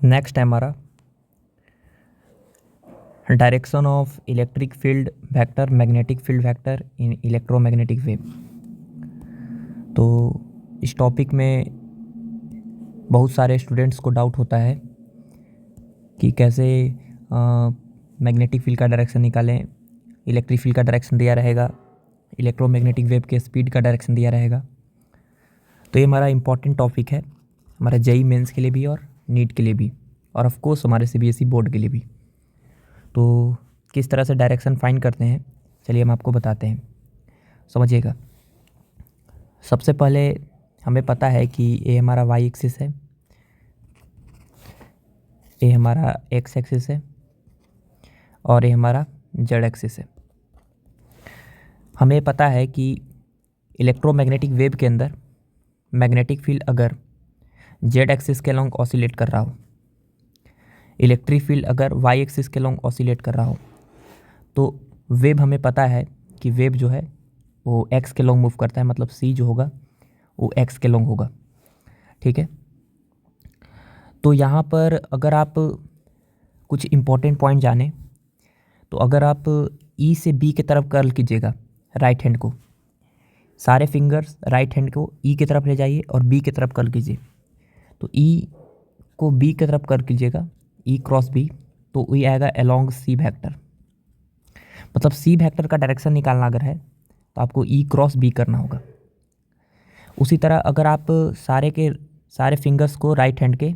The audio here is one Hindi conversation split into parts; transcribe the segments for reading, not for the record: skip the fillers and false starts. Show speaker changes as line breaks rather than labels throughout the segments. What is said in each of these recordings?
नेक्स्ट है हमारा direction of electric field vector magnetic field vector in electromagnetic wave. तो इस टॉपिक में बहुत सारे स्टूडेंट्स को डाउट होता है कि कैसे मैग्नेटिक फील्ड का डायरेक्शन निकालें, इलेक्ट्रिक फील्ड का डायरेक्शन दिया रहेगा, इलेक्ट्रोमैग्नेटिक वेव के स्पीड का डायरेक्शन दिया रहेगा। तो ये हमारा इम्पॉर्टेंट टॉपिक है, हमारा जेईई मेंस के लिए भी और नीट के लिए भी, और ऑफ कोर्स हमारे सीबीएसई बोर्ड के लिए भी। तो किस तरह से डायरेक्शन फाइंड करते हैं, चलिए हम आपको बताते हैं, समझिएगा। सबसे पहले हमें पता है कि ये हमारा वाई एक्सिस है, ये हमारा एक्स एक्सिस है और ये हमारा जेड एक्सिस है। हमें पता है कि इलेक्ट्रोमैग्नेटिक वेव के अंदर मैग्नेटिक फील्ड अगर जेड एक्सिस के लॉन्ग ऑसिलेट कर रहा हो, इलेक्ट्रिक फील्ड अगर वाई एक्सिस के लॉन्ग ऑसिलेट कर रहा हो, तो वेव हमें पता है कि वेव जो है वो एक्स के लॉन्ग मूव करता है, मतलब सी जो होगा वो एक्स के लॉन्ग होगा। ठीक है, तो यहाँ पर अगर आप कुछ इम्पोर्टेंट पॉइंट जाने तो अगर आप ई से बी की तरफ कर्ल कीजिएगा राइट हैंड को, सारे फिंगर्स राइट हैंड को ई की तरफ ले जाइए और बी की तरफ कर्ल कीजिए। तो ई को बी की तरफ कर्ल कीजिएगा, ई क्रॉस बी, तो ये आएगा अलोंग सी वेक्टर। मतलब सी वेक्टर का डायरेक्शन निकालना अगर है तो आपको ई क्रॉस बी करना होगा। उसी तरह अगर आप सारे के सारे फिंगर्स को राइट हैंड के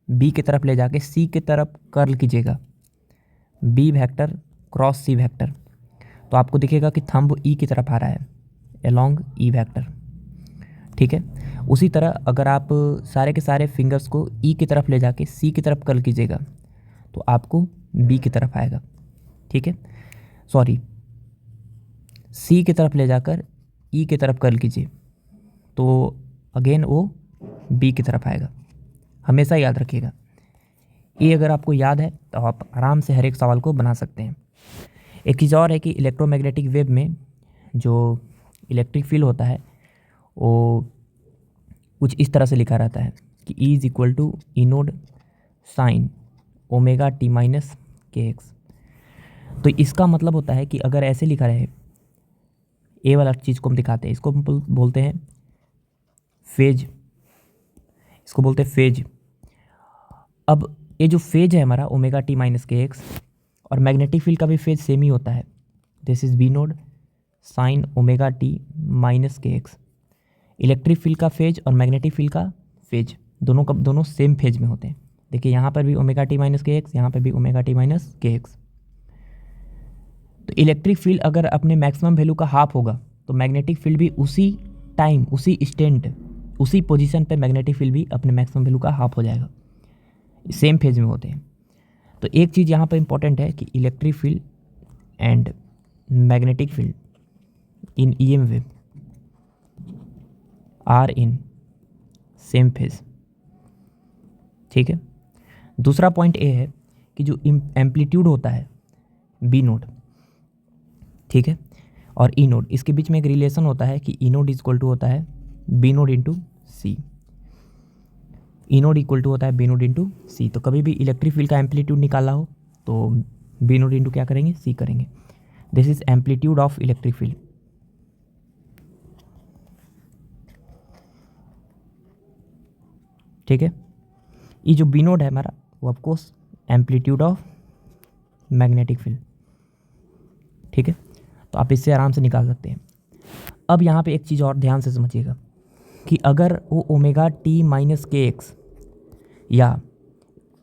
बी की तरफ ले जाके सी की तरफ कर्ल कीजिएगा, B vector cross C vector, तो आपको दिखेगा कि थंब ई की तरफ आ रहा है अलोंग ई वेक्टर। ठीक है, उसी तरह अगर आप सारे के सारे फिंगर्स को ई की तरफ ले जाके सी की तरफ कर्ल कीजिएगा तो आपको बी की तरफ आएगा। ठीक है, सॉरी, सी की तरफ ले जाकर ई की तरफ कर्ल कीजिए तो अगेन वो बी की तरफ आएगा। हमेशा याद रखिएगा, ये अगर आपको याद है तो आप आराम से हर एक सवाल को बना सकते हैं। एक चीज़ और है कि इलेक्ट्रोमैग्नेटिक वेव में जो इलेक्ट्रिक फील्ड होता है वो कुछ इस तरह से लिखा रहता है कि E is equal to E naught sine omega t minus k x. तो इसका मतलब होता है कि अगर ऐसे लिखा रहे, ए वाला चीज़ को हम दिखाते हैं, इसको हम बोलते हैं फेज, इसको बोलते हैं फेज। अब ये जो फेज है हमारा omega t minus k x, और मैग्नेटिक फील्ड का भी फेज सेम ही होता है, this is B naught sine omega t minus k x. Electric field का फेज और मैग्नेटिक फील्ड का फेज दोनों सेम फेज में होते हैं। देखिए यहाँ पर भी omega t minus k x, यहाँ पर भी omega t minus k x. तो इलेक्ट्रिक फील्ड अगर अपने मैक्सिमम वैल्यू का हाफ होगा तो मैग्नेटिक फील्ड भी उसी टाइम, उसी इंस्टेंट, उसी पोजीशन पे मैग्नेटिक फील्ड भी अपने मैक्सिमम वैल्यू का हाफ हो जाएगा। सेम फेज में होते हैं। तो एक चीज़ यहाँ पर इंपॉर्टेंट है कि electric field and magnetic field in EM wave are in same phase. ठीक है, दूसरा पॉइंट ये है कि जो एम्पलीट्यूड होता है बी नोड, ठीक है, और ई नोड, इसके बीच में एक रिलेशन होता है कि ई नोड इक्वल टू होता है B naught into c. E naught equal to होता है बी नोड इंटू सी। तो कभी भी इलेक्ट्रिक फील्ड का एम्पलीट्यूड निकाला हो तो बी नोड इंटू क्या करेंगे, सी करेंगे। This is amplitude of electric field. ठीक है, ये जो बी नोड है हमारा वो of course amplitude of magnetic field. ठीक है, तो आप इससे आराम से निकाल सकते हैं। अब यहाँ पे एक चीज़ और ध्यान से समझिएगा कि अगर वो omega t minus k x या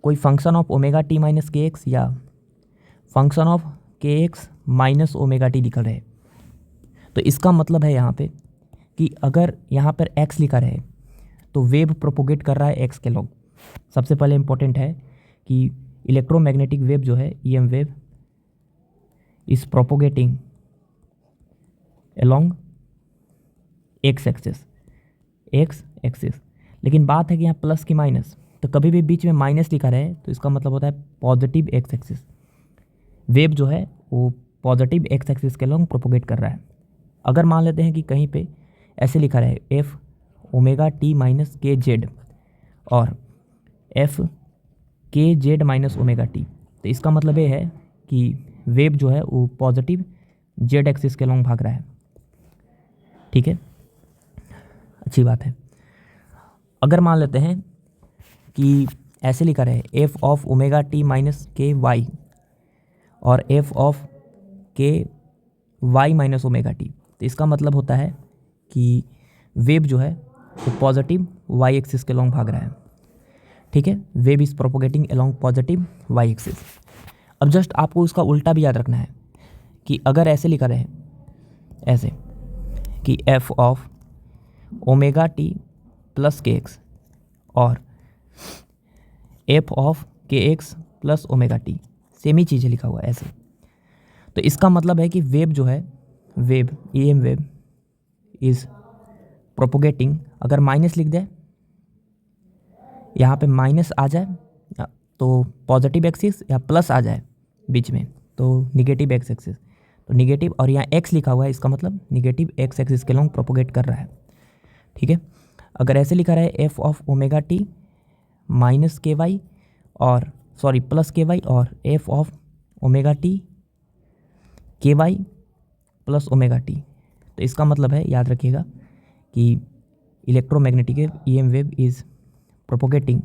कोई function of omega t minus k x या function of k x minus omega T लिखा रहे, तो इसका मतलब है यहाँ पे कि अगर यहाँ पर एक्स लिखा रहे तो वेव प्रोपोगेट कर रहा है एक्स के लॉन्ग। सबसे पहले इंपॉर्टेंट है कि इलेक्ट्रोमैग्नेटिक वेव जो है EM wave is propagating along x axis. लेकिन बात है कि यहाँ प्लस की माइनस, तो कभी भी बीच में माइनस लिखा रहे तो इसका मतलब होता है पॉजिटिव एक्स एक्सिस। वेव जो है वो पॉजिटिव एक्स एक्सिस के लॉन्ग प्रोपोगेट कर रहा है। अगर मान लेते हैं कि कहीं पे ऐसे लिखा रहे एफ ओमेगा टी माइनस के जेड और एफ के जेड माइनस ओमेगा टी। तो इसका मतलब ये है कि वेव जो है वो पॉजिटिव जेड एक्सिस के लॉन्ग भाग रहा है। ठीक है, अच्छी बात है। अगर मान लेते हैं कि ऐसे लिखा रहे F of omega t minus k y और एफ ऑफ के वाई माइनस ओमेगा टी, तो इसका मतलब होता है कि वेव जो है वो पॉजिटिव वाई एक्सिस के लॉन्ग भाग रहा है। ठीक है, wave is propagating along positive y axis. अब जस्ट आपको उसका उल्टा भी याद रखना है कि अगर ऐसे लिखा रहे ऐसे कि f of omega t plus k x और f of k x plus omega t, same ही चीज़ लिखा हुआ है ऐसे, तो इसका मतलब है कि वेव जो है wave E M wave is propagating, अगर माइनस लिख दे यहाँ पे माइनस आ जाए तो पॉजिटिव एक्सिस या प्लस आ जाए बीच में तो निगेटिव एक्स एक्सिस, तो निगेटिव और यहाँ एक्स लिखा हुआ है इसका मतलब निगेटिव एक्स एक्सिस के लॉन्ग प्रोपोगेट कर रहा है। ठीक है, अगर ऐसे लिखा रहा है f of omega t minus k y और सॉरी प्लस के वाई और f of omega t k y plus omega t, तो इसका मतलब है याद रखिएगा कि electromagnetic E M wave is propagating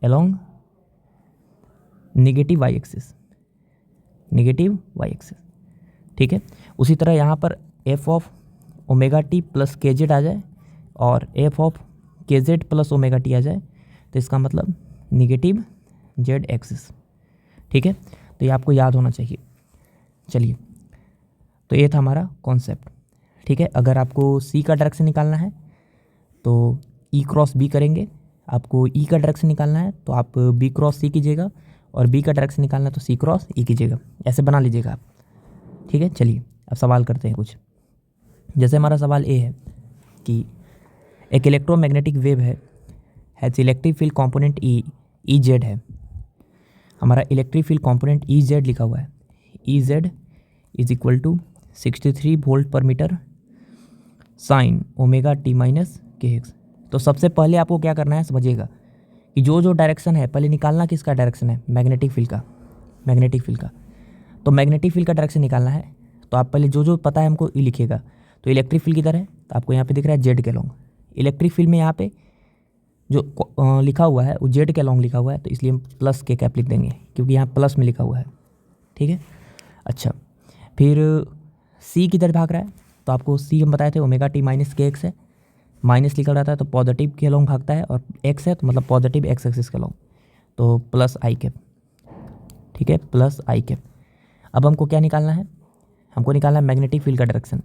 along negative y axis, negative y axis. ठीक है, उसी तरह यहाँ पर f of omega t plus k z आ जाए और f of k z plus omega t आ जाए, तो इसका मतलब निगेटिव जेड एक्सिस। ठीक है, तो ये आपको याद होना चाहिए। चलिए, तो ये था हमारा कॉन्सेप्ट। ठीक है, अगर आपको सी का डायरेक्शन निकालना है तो ई क्रॉस बी करेंगे, आपको ई का डायरेक्शन निकालना है तो आप बी क्रॉस सी कीजिएगा और बी का डायरेक्शन निकालना है तो सी क्रॉस ई कीजिएगा, ऐसे बना लीजिएगा आप। ठीक है, चलिए अब सवाल करते हैं कुछ। जैसे हमारा सवाल ए है कि एक electromagnetic wave has electric field component E z है। हमारा electric field component E z लिखा हुआ है, E z is equal to 63 volt per metre sine omega t minus k x. तो सबसे पहले आपको क्या करना है समझिएगा कि जो जो डायरेक्शन है पहले निकालना किसका डायरेक्शन है, मैग्नेटिक फील्ड का, मैग्नेटिक फील्ड का। तो मैग्नेटिक फील्ड का डायरेक्शन निकालना है तो आप पहले जो जो पता है हमको ई लिखिएगा। तो इलेक्ट्रिक फील्ड किधर है, तो आपको यहाँ पे दिख रहा है जेड के लॉन्ग। इलेक्ट्रिक फील्ड में यहाँ पे जो लिखा हुआ है वो जेड के लॉन्ग लिखा हुआ है, तो इसलिए हम प्लस के कैप लिख देंगे क्योंकि यहाँ प्लस में लिखा हुआ है। ठीक है, अच्छा फिर सी किधर भाग रहा है, तो आपको सी हम बताए थे omega t minus k x है, माइनस लिखा रहता है तो पॉजिटिव के लॉन्ग भागता है और एक्स है तो मतलब पॉजिटिव एक्स एक्सिस के लॉन्ग, तो प्लस आई कैप। ठीक है, प्लस आई कैप। अब हमको क्या निकालना है, हमको निकालना है मैग्नेटिक फील्ड का डायरेक्शन,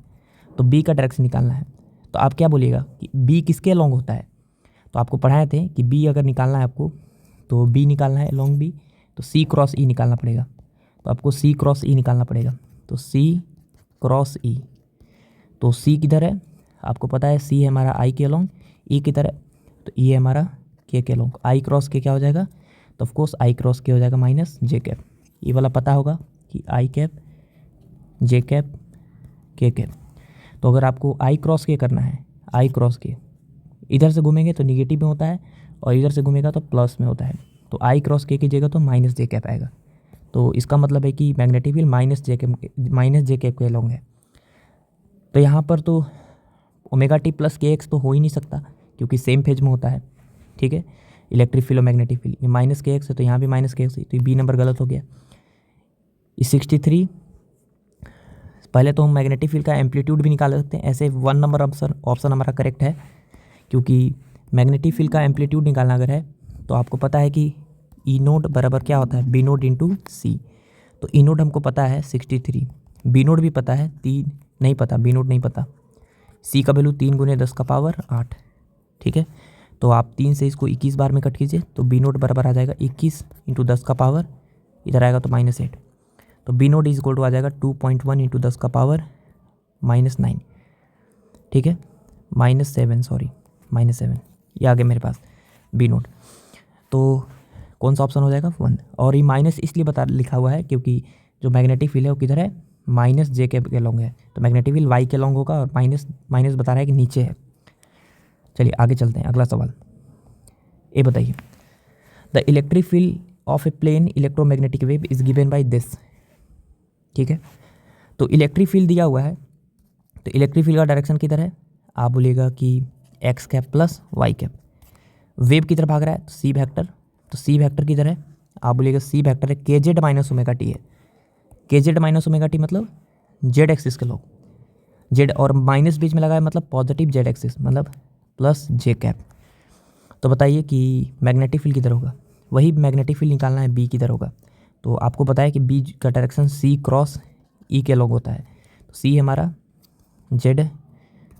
तो बी का डायरेक्शन निकालना है। तो आप क्या बोलिएगा कि बी किसके लॉन्ग होता है, तो आपको पढ़ाए थे कि बी अगर निकालना है आपको तो बी निकालना है लॉन्ग बी, तो सी क्रॉस ई निकालना पड़ेगा। तो आपको सी क्रॉस ई निकालना पड़ेगा, तो सी क्रॉस ई, तो सी किधर है आपको पता है, सी है हमारा आई के लॉन्ग, ई किधर है तो ई है हमारा के लॉन्ग। आई क्रॉस के क्या हो जाएगा, तो ऑफकोर्स आई क्रॉस के हो जाएगा माइनस जे कैप। ये वाला पता होगा कि आई कैप जे कैप के कैप। तो अगर आपको आई क्रॉस के करना है, आई क्रॉस के इधर से घूमेंगे तो निगेटिव में होता है और इधर से घूमेगा तो प्लस में होता है, तो आई क्रॉस के कीजिएगा तो माइनस जे कैप आएगा। तो इसका मतलब है कि मैग्नेटिक फील्ड माइनस जे कैप के लॉन्ग है। तो यहाँ पर तो omega t plus k x तो हो ही नहीं सकता क्योंकि सेम फेज में होता है। ठीक है, इलेक्ट्रिक फील्ड और मैग्नेटिक फील्ड, ये माइनस के एक्स है तो यहाँ भी माइनस के एक्स है, तो बी नंबर गलत हो गया। ये 63 पहले तो हम मैग्नेटिक फील्ड का एम्पलीट्यूड भी निकाल सकते हैं, ऐसे 1 नंबर ऑप्शन हमारा करेक्ट है क्योंकि मैग्नेटिक फील्ड का एम्पलीट्यूड निकालना अगर है तो आपको पता है कि ई नोड बराबर क्या होता है, बी नोड इंटू सी। तो ई नोड हमको पता है 63, बी नोड भी पता है 3 नहीं पता, बी नोड नहीं पता, सी का वैल्यू 3 × 10⁸। ठीक है, तो आप 3 से इसको 21 बार में कट कीजिए तो बी नोट बराबर आ जाएगा 21 × 10⁻, इधर आएगा तो -8, तो B naught is equal to आ जाएगा 2.1 × 10⁻⁻9। ठीक है, -7 सॉरी -7 ये आ गया मेरे पास बी नोट। तो कौन सा ऑप्शन हो जाएगा 1। और ये माइनस इसलिए लिखा हुआ है क्योंकि जो मैग्नेटिक फील्ड है वो किधर है, माइनस जे के लॉन्ग है, तो मैग्नेटिक फील्ड वाई के लॉन्ग होगा और माइनस बता रहा है कि नीचे है। चलिए आगे चलते हैं, अगला सवाल। ए बताइए, the electric field of a plane electromagnetic wave is given by this. ठीक है, तो इलेक्ट्रिक फील्ड दिया हुआ है, तो इलेक्ट्रिक फील्ड का डायरेक्शन किधर है, आप बोलिएगा कि x cap plus y cap. Wave की तरफ भाग रहा है तो सी वेक्टर, तो सी वेक्टर किधर है, आप बोलिएगा सी वेक्टर है के जेड माइनस ओमेगा टी है। के जेड माइनस ओमेगा टी मतलब जेड एक्सिस के लोग, जेड और माइनस बीच में लगा है मतलब पॉजिटिव जेड एक्सिस मतलब प्लस जे कैप। तो बताइए कि मैग्नेटिक फील्ड किधर होगा, वही मैग्नेटिक फील्ड निकालना है बी किधर होगा। तो आपको पता है कि बी का डायरेक्शन सी क्रॉस ई के लॉग होता है, तो सी है हमारा जेड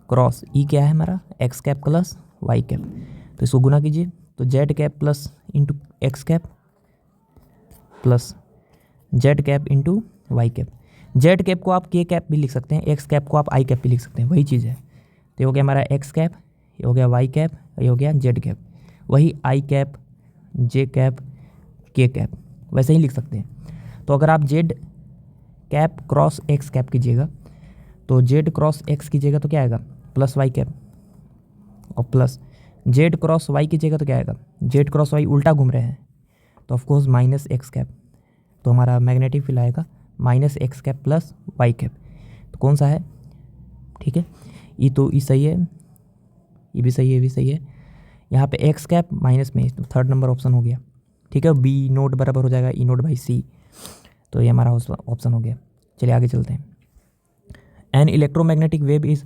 क्रॉस ई क्या है हमारा x cap plus y cap. तो इसको गुना कीजिए, तो z cap plus into x cap plus z cap into y cap. Z cap को आप के कैप भी लिख सकते हैं, एक्स कैप को आप आई कैप भी लिख सकते हैं, वही चीज़ है। तो ये हो गया हमारा एक्स कैप, ये हो गया वाई कैप, ये हो गया जेड कैप। वही आई कैप जे कैप के कैप वैसे ही लिख सकते हैं। तो अगर आप Z cap cross x cap कीजिएगा, तो जेड क्रॉस एक्स कीजिएगा तो क्या आएगा प्लस वाई कैप, और प्लस जेड क्रॉस वाई कीजिएगा तो क्या आएगा, जेड क्रॉस वाई उल्टा घूम रहे हैं तो ऑफकोर्स माइनस एक्स कैप। तो हमारा मैग्नेटिक फील्ड आएगा minus x cap plus y cap. तो कौन सा है, ठीक है, ये तो ये सही है, ये भी सही है, ये भी सही है। यहाँ पे एक्स कैप माइनस में, तो थर्ड नंबर ऑप्शन हो गया। ठीक है, बी नोट बराबर हो जाएगा ई नोट बाई सी, तो ये हमारा ऑप्शन हो गया। चलिए आगे चलते हैं। An electromagnetic wave is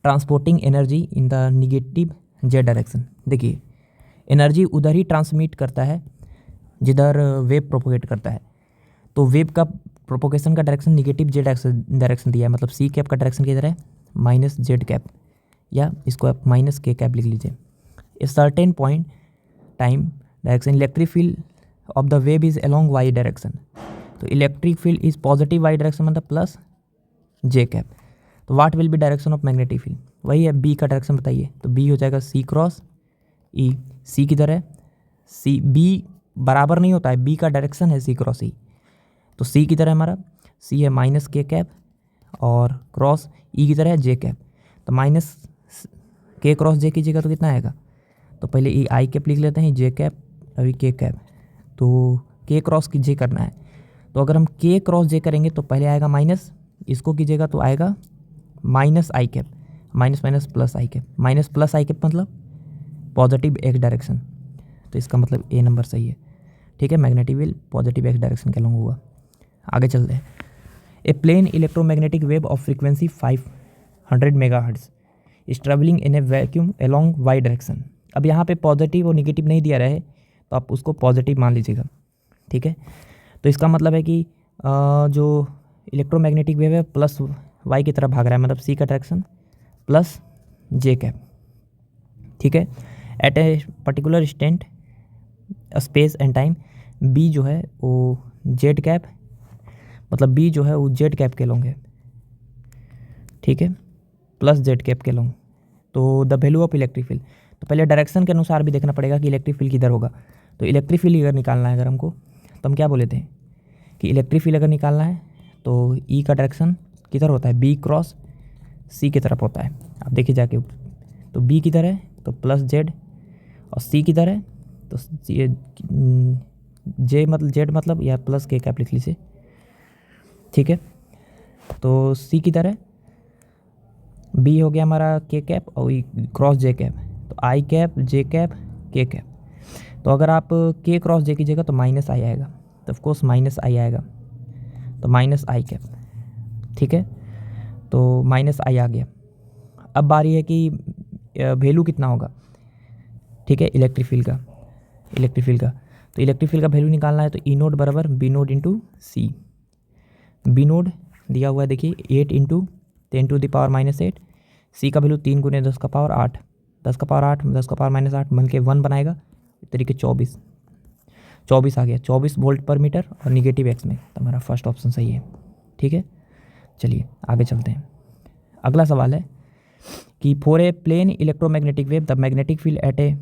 transporting energy in the negative Z direction. देखिए एनर्जी उधर ही ट्रांसमिट करता है जिधर वेव प्रोपोगेट करता है। तो वेव का प्रोपोगेशन का डायरेक्शन निगेटिव जेड डायरेक्शन दिया है, मतलब सी कैप का डायरेक्शन किधर है माइनस जेड कैप, या इसको आप माइनस के कैप लिख लीजिए। A certain point time direction electric field of the wave is along y direction. तो electric field is positive y direction मतलब प्लस जे कैप। तो what will be direction of magnetic field, वही है बी का डायरेक्शन बताइए। तो बी हो जाएगा सी क्रॉस ई, सी किधर है, सी बी बराबर नहीं होता है, बी का डायरेक्शन है सी क्रॉस ई। तो सी की तरह हमारा सी है माइनस के कैप और क्रॉस ई की तरह है जे कैप। तो माइनस के क्रॉस जे कीजिएगा तो कितना आएगा, तो पहले ई आई कैप लिख लेते हैं, जे कैप अभी के कैप, तो के क्रॉस की जे करना है। तो अगर हम के क्रॉस जे करेंगे तो पहले आएगा माइनस, इसको कीजिएगा तो आएगा minus i cap, minus minus plus i cap, minus plus i cap मतलब पॉजिटिव एक्स डायरेक्शन। तो इसका मतलब ए नंबर सही है। ठीक है, magnetic field positive x direction के अलॉन्ग हुआ। आगे चलते हैं। A plane electromagnetic wave of frequency 500 megahertz is travelling in a vacuum along y direction. अब यहाँ पे पॉजिटिव और निगेटिव नहीं दिया रहे तो आप उसको पॉजिटिव मान लीजिएगा। ठीक है, तो इसका मतलब है कि जो इलेक्ट्रोमैग्नेटिक वेव है प्लस वाई की तरफ भाग रहा है, मतलब सी का डायरेक्शन प्लस जे कैप। ठीक है, at a particular instant space and time B जो है वो जेड कैप, मतलब बी जो है वो जेड कैप के लॉन्ग है। ठीक है, प्लस जेड कैप के लॉन्ग। तो the value of electric field, तो पहले डायरेक्शन के अनुसार भी देखना पड़ेगा कि इलेक्ट्रिक फील्ड किधर होगा। तो इलेक्ट्रिक फील्ड अगर निकालना है अगर हमको, तो हम क्या बोले थे कि इलेक्ट्रिक फील्ड अगर निकालना है तो ई का डायरेक्शन किधर होता है, बी क्रॉस सी की तरफ होता है। आप देखिए जाके, तो बी किधर है तो प्लस जेड, और सी किधर है तो जे मतलब जेड मतलब या प्लस के कैप लिख लीजिए। ठीक है, तो सी किधर है, बी हो गया हमारा के कैप और क्रॉस जे कैप, तो आई कैप जे कैप के कैप। तो अगर आप के क्रॉस जे कीजिएगा तो माइनस आई आएगा, तो ऑफकोर्स माइनस आई आएगा, तो माइनस आई कैप। ठीक है, तो माइनस आई आ गया। अब बारी है कि वैल्यू कितना होगा। ठीक है, इलेक्ट्रिक फील्ड का, इलेक्ट्रिक फील्ड का, तो इलेक्ट्रिक फील्ड का वैल्यू निकालना है तो ई नोड बराबर B naught into C. V node दिया हुआ है देखिए 8 इंटू 10⁻⁻8, सी का वैल्यू 3 × 10⁻8, 10⁻8 10⁻−8 बन के 1 बनाएगा, इस तरीके 24 आ गया, 24 वोल्ट पर मीटर और निगेटिव एक्स में। तो हमारा फर्स्ट ऑप्शन सही है। ठीक है, चलिए आगे चलते हैं। अगला सवाल है कि for a plane electromagnetic wave the magnetic field at a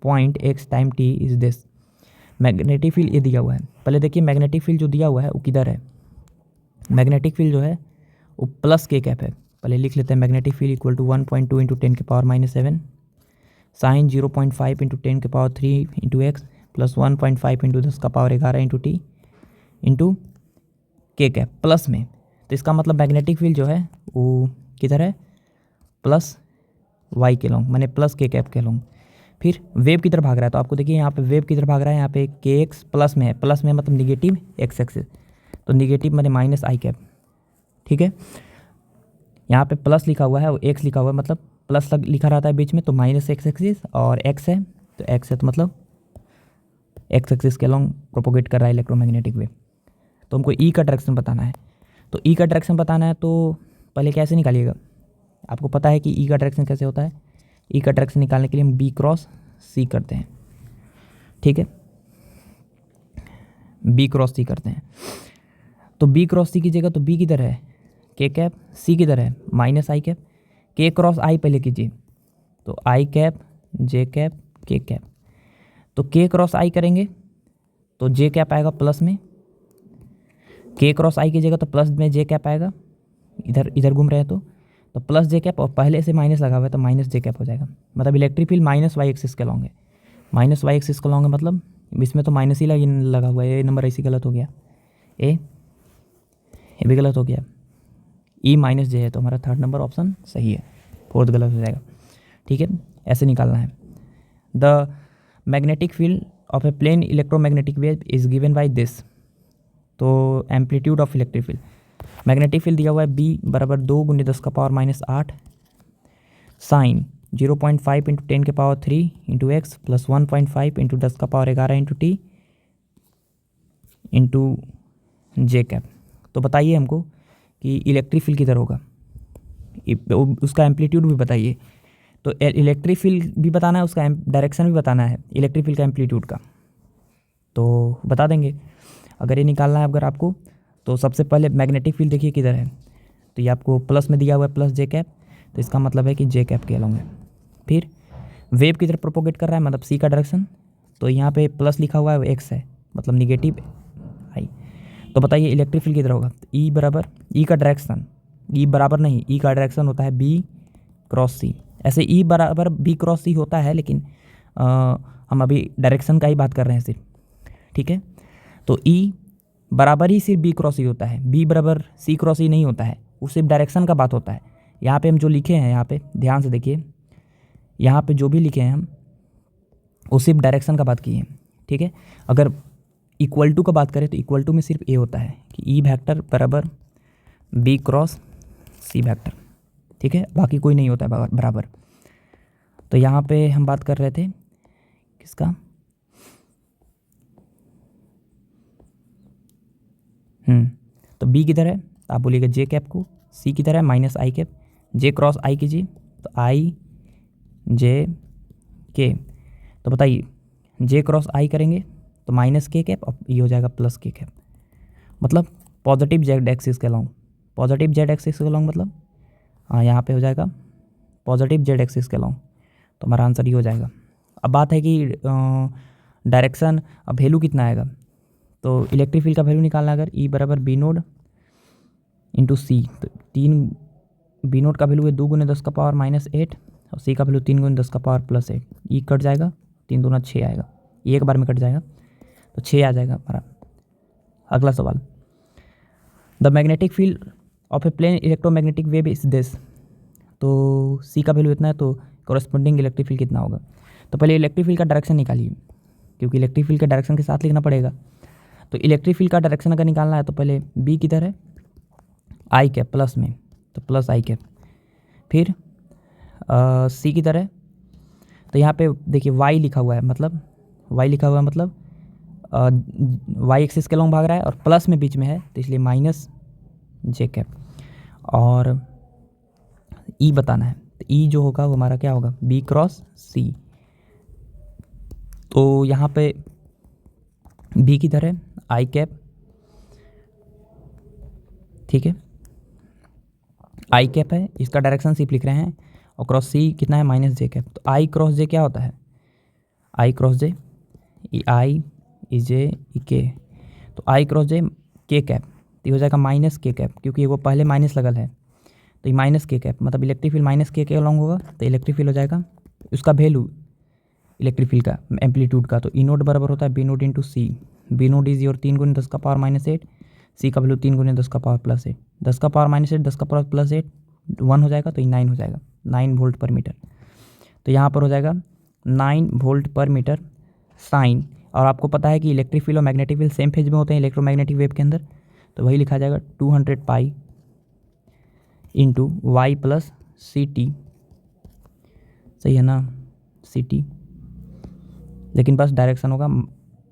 point x time t is this. Magnetic field ये दिया हुआ है, पहले देखिए मैग्नेटिक फील्ड जो दिया हुआ है वो किधर है, मैग्नेटिक फील्ड जो है वो प्लस के कैप है। पहले लिख लेते हैं magnetic field equal to 1.2 × 10⁻⁷ sine 0.5 into 10⁻³ into x plus 1.5 into 10⁻11 into t into k cap plus में। तो इसका मतलब मैग्नेटिक फील्ड जो है वो किधर है, प्लस वाई के लॉन्ग, माने प्लस के कैप के लॉन्ग। फिर वेव किधर भाग रहा है, तो आपको देखिए यहाँ पे वेव किधर भाग रहा है, यहाँ पे के एक्स प्लस में है, प्लस में मतलब निगेटिव एक्स एक्सिस, तो निगेटिव माने माइनस आई कैप। ठीक है, यहाँ पे प्लस लिखा हुआ है और एक्स लिखा हुआ है, मतलब प्लस लिखा रहता है बीच में, तो माइनस एक्स एक्सिस और एक्स है, तो एक्स है तो मतलब एक्स एक्सिस के लॉन्ग प्रोपोगेट कर रहा है इलेक्ट्रोमैग्नेटिक वेव। तो हमको ई का डायरेक्शन बताना है, तो ई का डायरेक्शन बताना है तो पहले कैसे निकालिएगा, आपको पता है कि ई का डायरेक्शन कैसे होता है। ई का डायरेक्शन निकालने के लिए हम बी क्रॉस सी करते हैं। ठीक है, बी क्रॉस सी करते हैं, तो बी क्रॉस सी कीजिएगा तो बी किधर है, के कैप, सी किधर है माइनस आई कैप, के क्रॉस आई पहले कीजिए, तो आई कैप जे कैप के कैप, तो के क्रॉस आई करेंगे तो जे कैप आएगा प्लस में, के क्रॉस आई कीजिएगा तो प्लस में जे कैप आएगा, इधर इधर घूम रहे हैं तो प्लस जे कैप, और पहले से माइनस लगा हुआ है तो माइनस जे कैप हो जाएगा। मतलब electric field minus y axis के लॉन्ग है, माइनस वाई एक्सिस के लॉन्ग है, मतलब इसमें तो माइनस ही लगा हुआ है, ये नंबर ऐसे गलत हो गया, ये भी गलत हो गया, ई माइनस जे है, तो हमारा थर्ड नंबर ऑप्शन सही है, फोर्थ गलत हो जाएगा। ठीक है, ऐसे निकालना है। The magnetic field of a plane electromagnetic wave is given by this, तो amplitude of electric field, magnetic field दिया हुआ है बी बराबर 2 × 10⁻⁸ sine 0.5 into 10⁻³ into x plus 1.5 into 10⁻11 into t into j cap. तो बताइए हमको कि इलेक्ट्रिक फील्ड किधर होगा, उसका एम्पलीट्यूड भी बताइए। तो इलेक्ट्रिक फील्ड भी बताना है, उसका डायरेक्शन भी बताना है इलेक्ट्रिक फील्ड का एम्पलीट्यूड का, तो बता देंगे। अगर ये निकालना है अगर आपको, तो सबसे पहले मैग्नेटिक फील्ड देखिए किधर है, तो ये आपको प्लस में दिया हुआ है प्लस जे कैप, तो इसका मतलब है कि जे कैप के अलॉन्ग है। फिर वेव किधर प्रोपोगेट कर रहा है, मतलब सी का डायरेक्शन, तो यहाँ पे प्लस लिखा हुआ है एक्स है, मतलब निगेटिव आई। तो बताइए इलेक्ट्रिक फील्ड किधर होगा, ई बराबर ई का डायरेक्शन, ई बराबर नहीं, ई का डायरेक्शन होता है बी क्रॉस सी। ऐसे ई बराबर बी क्रॉस सी होता है, लेकिन हम अभी डायरेक्शन का ही बात कर रहे हैं सिर्फ। ठीक है, तो ई बराबर ही सिर्फ बी क्रॉस ई होता है, बी बराबर सी क्रॉस ई नहीं होता है, वो सिर्फ डायरेक्शन का बात होता है। यहाँ पे हम जो लिखे हैं, यहाँ पे ध्यान से देखिए, यहाँ पे जो भी लिखे हैं हम वो सिर्फ डायरेक्शन का बात किए हैं। ठीक है, अगर इक्वल टू का बात करें तो इक्वल टू में सिर्फ ए होता है कि ई वेक्टर बराबर बी क्रॉस सी वेक्टर। ठीक है, बाकी कोई नहीं होता है बराबर। तो यहाँ पे हम बात कर रहे थे किसका, तो बी किधर है, आप बोलिएगा जे कैप को, सी किधर है minus i cap, J cross आई कीजिए तो आई जे के, तो बताइए जे क्रॉस आई करेंगे तो माइनस के कैप, और ये हो जाएगा प्लस के कैप, मतलब पॉजिटिव जेड एक्सिस के लॉन्ग, पॉजिटिव जेड एक्सिस के लॉन्ग, मतलब हाँ यहाँ पे हो जाएगा पॉजिटिव जेड एक्सिस के लॉन्ग, तो हमारा आंसर ये हो जाएगा। अब बात है कि डायरेक्शन वैल्यू कितना आएगा, तो इलेक्ट्रिक फील्ड का वैल्यू निकालना, अगर ई बराबर बी नोड इंटू सी, तो 3 बी नोड का वैल्यू है 2 × 10⁻⁸ और सी का वैल्यू 3 × 10⁻+8, ई कट जाएगा, 3 दूना 6 आएगा, एक बार में कट जाएगा, तो 6 आ जाएगा हमारा। अगला सवाल, the magnetic field of a plane electromagnetic wave is this, तो सी का वैल्यू इतना है, तो कॉरेस्पॉन्डिंग इलेक्ट्रिक फील्ड कितना होगा। तो पहले इलेक्ट्रिक फील्ड का डायरेक्शन निकालिए, क्योंकि इलेक्ट्रिक फील्ड के डायरेक्शन के साथ लिखना पड़ेगा। तो इलेक्ट्रिक फील्ड का डायरेक्शन अगर निकालना है तो पहले बी किधर है, आई कैप प्लस में, तो प्लस आई कैप। फिर सी किधर है, तो यहाँ पे देखिए वाई लिखा हुआ है, मतलब वाई लिखा हुआ है मतलब वाई एक्सिस के लॉन्ग भाग रहा है और प्लस में बीच में है, तो इसलिए माइनस जे कैप। और ई बताना है, तो ई जो होगा वो हमारा क्या होगा, बी क्रॉस सी। तो यहाँ पे बी किधर है, आई कैप, ठीक है, आई कैप है, इसका डायरेक्शन सिर्फ लिख रहे हैं, और क्रॉस सी कितना है माइनस जे कैप। तो आई क्रॉस जे क्या होता है, आई क्रॉस जे, ई आई ई जे ई के, तो आई क्रॉस जे के कैप, तो ये हो जाएगा माइनस के कैप, क्योंकि वो पहले माइनस लगल है, तो ये माइनस के कैप, मतलब इलेक्ट्रिक फील्ड माइनस के अलॉन्ग होगा, तो इलेक्ट्रिक फील्ड हो जाएगा उसका वैल्यू इलेक्ट्रिक फील्ड का एम्पलीट्यूड का, तो ई नोट बराबर होता है B naught into C. B naught is your 3 गुने 10 का पावर -8, सी का वैल्यू 3 गुने 10 का पावर +8, 10 का पावर -8 10 का पावर +8 1 हो जाएगा, तो ये 9 हो जाएगा, 9 वोल्ट पर मीटर। तो यहाँ पर हो जाएगा 9 वोल्ट पर मीटर साइन। और आपको पता है कि इलेक्ट्रिक फील्ड और मैग्नेटिक फील्ड सेम फेज में होते हैं इलेक्ट्रोमैग्नेटिक वेव के अंदर, तो वही लिखा जाएगा 200 pi into Y plus C T, सही है ना, सी टी, लेकिन बस डायरेक्शन होगा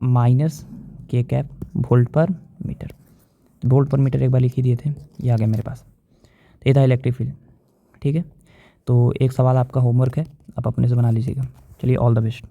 minus k cap volt per metre. Volt per metre एक बार लिख ही दिए थे, ये आ गया मेरे पास। तो ये था इलेक्ट्रिक फील्ड, ठीक है। तो एक सवाल आपका होमवर्क है, आप अपने से बना लीजिएगा। चलिए, ऑल द बेस्ट।